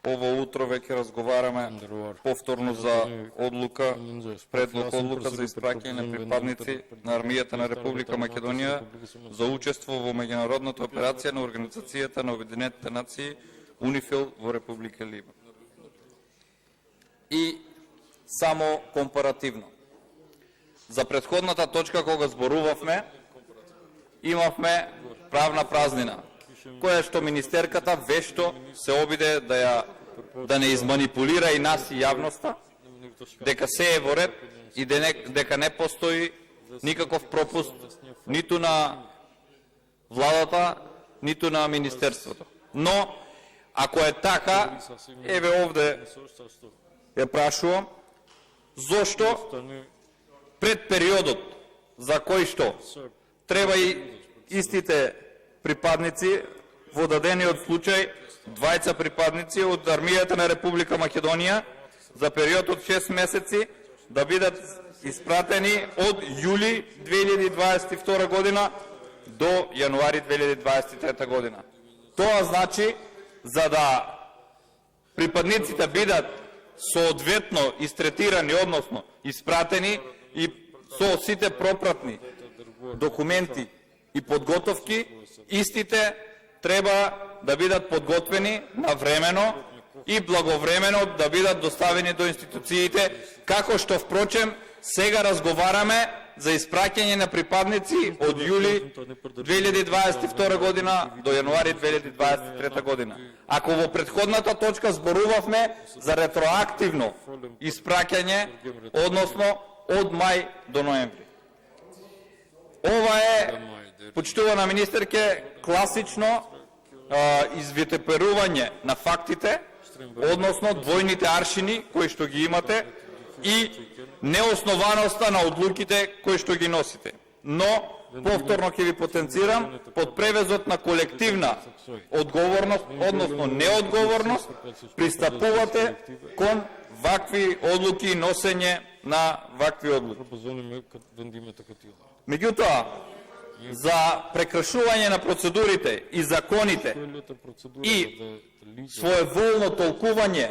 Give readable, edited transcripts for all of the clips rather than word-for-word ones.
Ово утро веќе разговараме повторно за одлука, предлог одлука за испраќање на припадници на армијата на Република Македонија за учество во меѓународната операција на Организацијата на Обединетите нации УНИФИЛ во Република Либан. И само компаративно. За претходната точка кога зборувавме, имавме правна празнина, која што министерката вешто се обиде да не изманипулира и нас и јавноста, дека се е во ред и дека не постои никаков пропуст ниту на владата, ниту на министерството. Но, ако е така, еве овде ја прашувам, зошто пред периодот за кој што треба и истите припадници во дадениот случај, двајца припадници од армијата на Република Македонија за период од 6 месеци да бидат испратени од јули 2022 година до јануари 2023 година. Тоа значи, за да припадниците бидат соодветно истретирани, односно испратени и со сите пропратни документи и подготовки, истите треба да бидат подготвени навремено и благовремено да бидат доставени до институциите, како што впрочем сега разговараме за испраќање на припадници од јули 2022 година до јануари 2023 година. Ако во претходната точка зборувавме за ретроактивно испраќање, односно од мај до ноември. Ова е, почитувана министерке, класично извитеперување на фактите, односно двојните аршини кои што ги имате и неоснованоста на одлуките кои што ги носите. Но, повторно ќе ви потенцирам, под превезот на колективна одговорност, односно неодговорност, пристапувате кон вакви одлуки и носење на вакви одлуки. Меѓутоа, за прекршување на процедурите и законите и своеволно толкување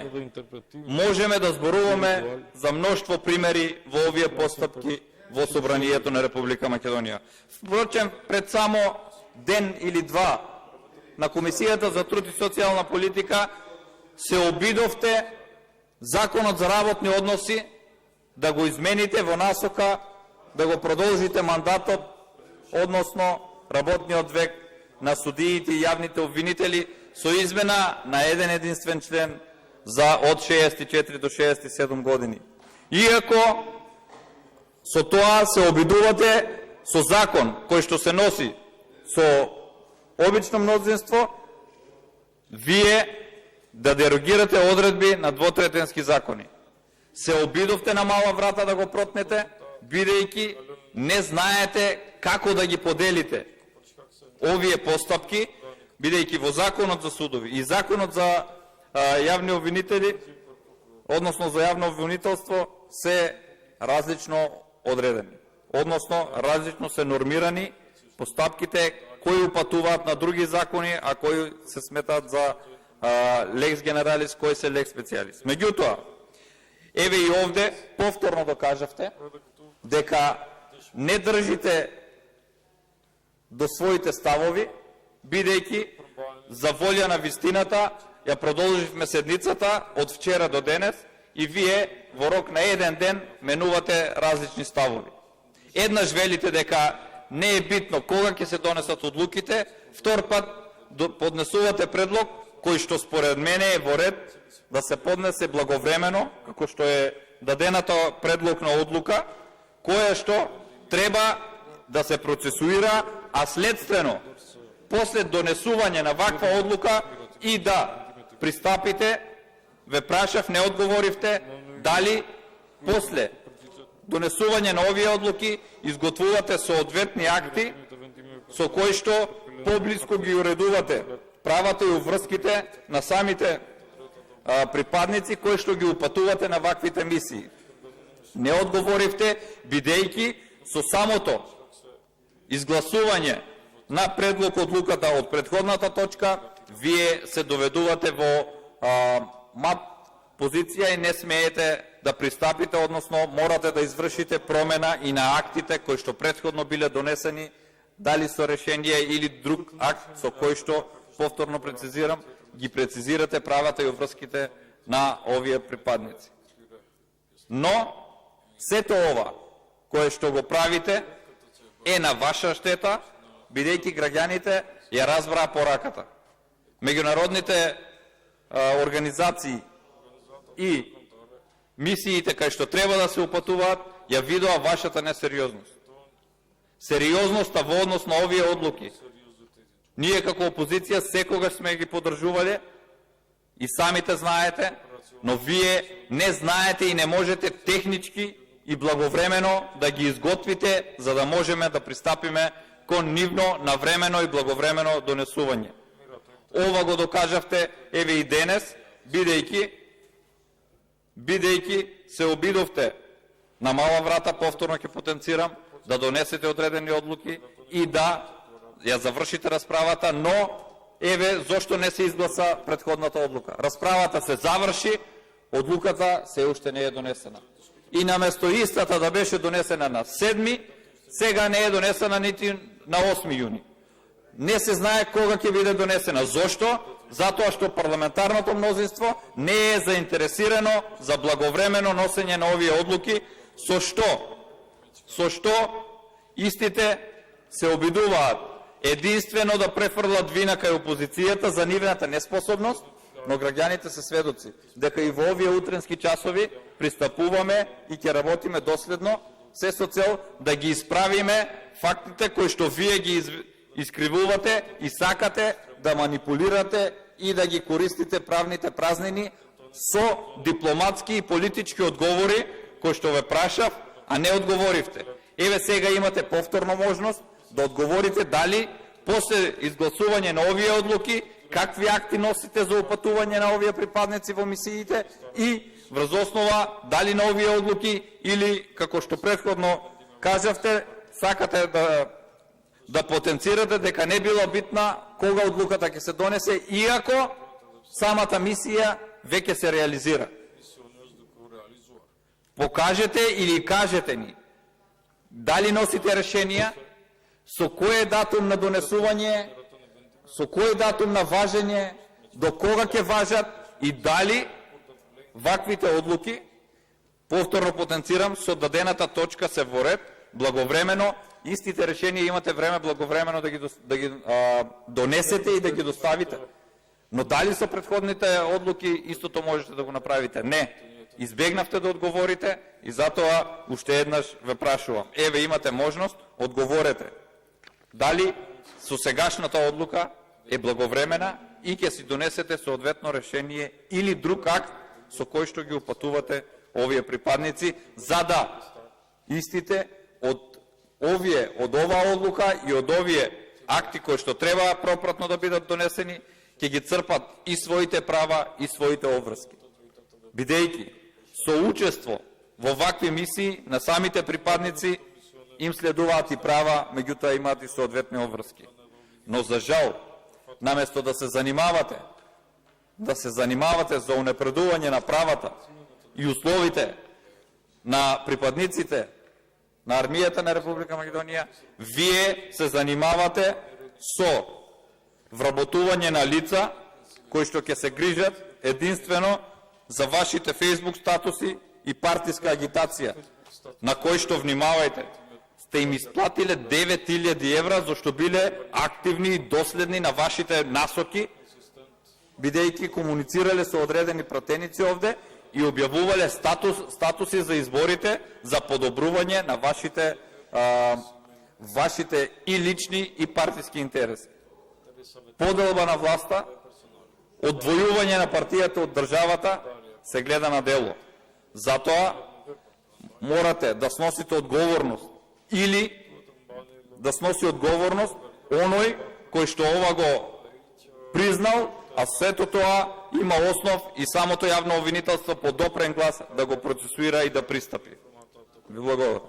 можеме да зборуваме за мноштво примери во овие постапки во Собранието на Република Македонија. Впрочем, пред само ден или два на Комисијата за труд и социјална политика се обидовте Законот за работни односи да го измените во насока да го продолжите мандатот, односно работниот век на судиите и јавните обвинители со измена на еден единствен член за од 64 до 67 години. Иако со тоа се обидувате со закон кој што се носи со обично мнозинство, вие да дерогирате одредби на двотретенски закони. Се обидовте на мала врата да го протнете, бидејќи не знаете како да ги поделите овие постапки, бидејќи во Законот за судови и Законот за јавни обвинители, односно за јавно обвинителство, се различно одредени. Односно, различно се нормирани постапките кои упатуваат на други закони, а кои се сметаат за лекс генералис, кои се лекс специалис. Меѓутоа, еве и овде повторно докажавте дека не држите до своите ставови, бидејќи за волја на вистината ја продолживме седницата од вчера до денес и вие во рок на еден ден менувате различни ставови. Еднаш велите дека не е битно кога ќе се донесат одлуките, втор пат поднесувате предлог кој што според мене е во ред да се поднесе благовремено, како што е дадената предлог на одлука, која што треба да се процесуира, а следствено, после донесување на ваква одлука и да пристапите, ве прашав, не одговоривте, дали после донесување на овие одлуки изготвувате соодветни акти со кои што поблиско ги уредувате правата и уврските на самите припадници кои што ги упатувате на ваквите мисии. Не одговоривте, бидејќи со самото изгласување на предлог одлуката од претходната точка, вие се доведувате во мат позиција и не смеете да пристапите, односно морате да извршите промена и на актите кои што претходно биле донесени, дали со решение или друг акт со кој што, повторно прецизирам, ги прецизирате правата и обврските на овие припадници. Но, сето ова, кое што го правите, е на ваша штета, бидејќи граѓаните ја разбраа пораката. Меѓународните организации и мисиите кај што треба да се упатуваат, ја видоа вашата несериозност. Сериозноста во однос на овие одлуки. Ние како опозиција секогаш сме ги поддржувале и самите знаете, но вие не знаете и не можете технички и благовремено да ги изготвите, за да можеме да пристапиме кон нивно, навремено и благовремено донесување. Ова го докажавте, еве и денес, бидејќи се обидовте на мала врата, повторно ќе потенцирам, да донесете одредени одлуки и да ја завршите расправата, но еве зошто не се изгласа претходната одлука. Расправата се заврши, одлуката се уште не е донесена. И наместо истата да беше донесена на 7, сега не е донесена нити на 8 јуни. Не се знае кога ќе биде донесена. Зошто? Затоа што парламентарното мнозинство не е заинтересирано за благовремено носење на овие одлуки, со што истите се обидуваат единствено да префрлат вина кај опозицијата за нивната неспособност, но граѓаните се сведоци дека и во овие утренски часови пристапуваме и ќе работиме доследно, се со цел да ги исправиме фактите кои што вие ги искривувате и сакате да манипулирате и да ги користите правните празнини со дипломатски и политички одговори кои што ве прашав, а не одговоривте. Еве сега имате повторно можност да одговорите дали после изгласување на овие одлуки какви акти носите за упатување на овие припадници во мисиите и врз основа дали на овие одлуки или, како што претходно кажавте, сакате да потенцирате дека не било битна кога одлуката ќе се донесе, иако самата мисија веќе се реализира. Покажете или кажете ни дали носите решенија, со кој датум на донесување, со кој датум на важење, до кога ќе важат и дали ваквите одлуки, повторно потенцирам, со дадената точка се во ред, благовремено, истите решенија имате време благовремено да ги донесете и да ги доставите. Но дали со претходните одлуки истото можете да го направите? Не. Избегнавте да одговорите и затоа уште еднаш ве прашувам. Еве имате можност, одговорете. Дали со сегашната одлука е благовремена и ќе си донесете соодветно решение или друг акт со кој што ги упатувате овие припадници, за да истите од оваа одлука и од овие акти кои што треба пропратно да бидат донесени, ќе ги црпат и своите права и своите обврски. Бидејќи со учество во вакви мисии на самите припадници им следуваат и права, меѓутоа имаат и соодветни обврски. Но за жал, наместо да се занимавате за унапредување на правата и условите на припадниците на армијата на Република Македонија, вие се занимавате со вработување на лица кои што ќе се грижат единствено за вашите фейсбук статуси и партиска агитација, на кои што, внимавајте, сте им исплатиле 9000 евра, зашто биле активни и доследни на вашите насоки, бидејќи комуницирале со одредени пратеници овде и објавувале статуси за изборите за подобрување на вашите и лични и партиски интереси. Поделба на власта, одвојување на партијата од државата се гледа на дело. Затоа морате да сносите одговорност или да сноси одговорност оној кој што ова го признал, а сето тоа има основ и самото јавно обвинителство по допрен глас да го процесуира и да пристапи. Ви благодарам.